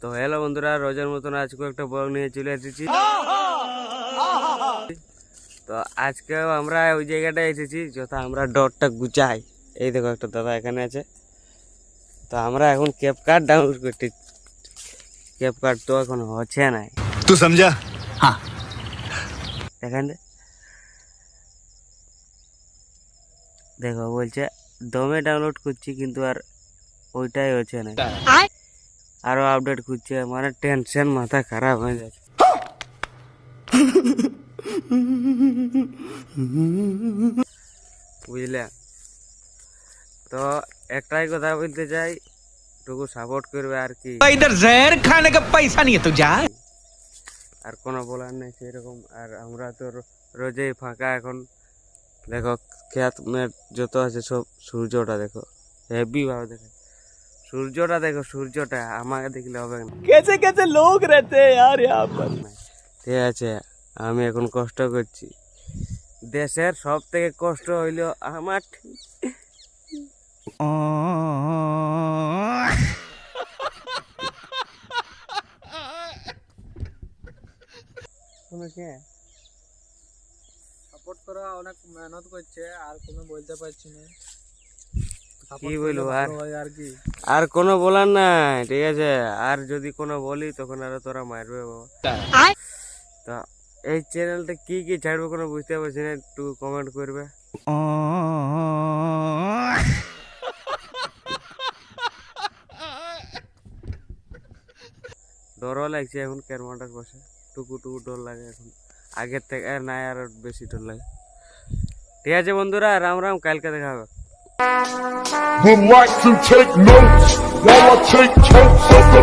তো হ্যালো বন্ধুরা, রোজের মতন আজকে একটা ব্লগ নিয়ে চলে এসেছি। তো আজকেও আমরা ওই জায়গাটায় এসেছি যথা আমরা ডটটা গুচাই। এই দেখো একটা দাদা এখানে আছে। তো আমরা এখন ক্যাপ কার্ড ডাউনলোড করতে, ক্যাপ কার্ড তো এখন হচ্ছে না। तू समझा? हाँ। এখানে দেখো বলছে দমে ডাউনলোড করছি কিন্তু আর ওইটাই হচ্ছে না, আরো আপডেট করছে। মানে টেনশন, মাথা খারাপ হয়ে যাচ্ছে। বুঝলে? তো একটাই কথা বলতে চাই, টুকু সাপোর্ট করবে আর কি। इधर जहर खाने का पैसा नहीं है तो जा। আর কোনো বলার নেই সেরকম। আর আমরা তো রোজেই ফাঁকা এখন। দেখো খেত মেট যত আছে সব, সূর্যটা দেখো হেভি ভাবে দেখো, সূর্যটা দেখো, সূর্যটা আমাকে দেখলে হবে না। कैसे कैसे लोग रहते हैं यार यहाँ पर। ঠিক আছে, আমি এখন কষ্ট করছি। দেশের সব থেকে কষ্ট হইল আমার। সাপোর্ট করা অনেক মেহনত করছে, আর কোনো বলতে পারছি না। কি বলবো আর কি আর কোনো বলার নাই, ঠিক আছে? আর যদি কোনো বলি তখন আরো তোরা মারবে বাবা। তা এই চ্যানেলটা কি কি ছাড়বে কোনো বুঝতে পারছি না, একটু কমেন্ট করবে। ডরও লাগছে এখন ক্যারমাটার পাশে, টুকু টুকু ডর লাগে এখন, আগের থেকে আর নাই, আর বেশি ডর লাগে। ঠিক আছে বন্ধুরা, রাম রাম, কালকে দেখা হবে। Would like to take notes while I take totes of the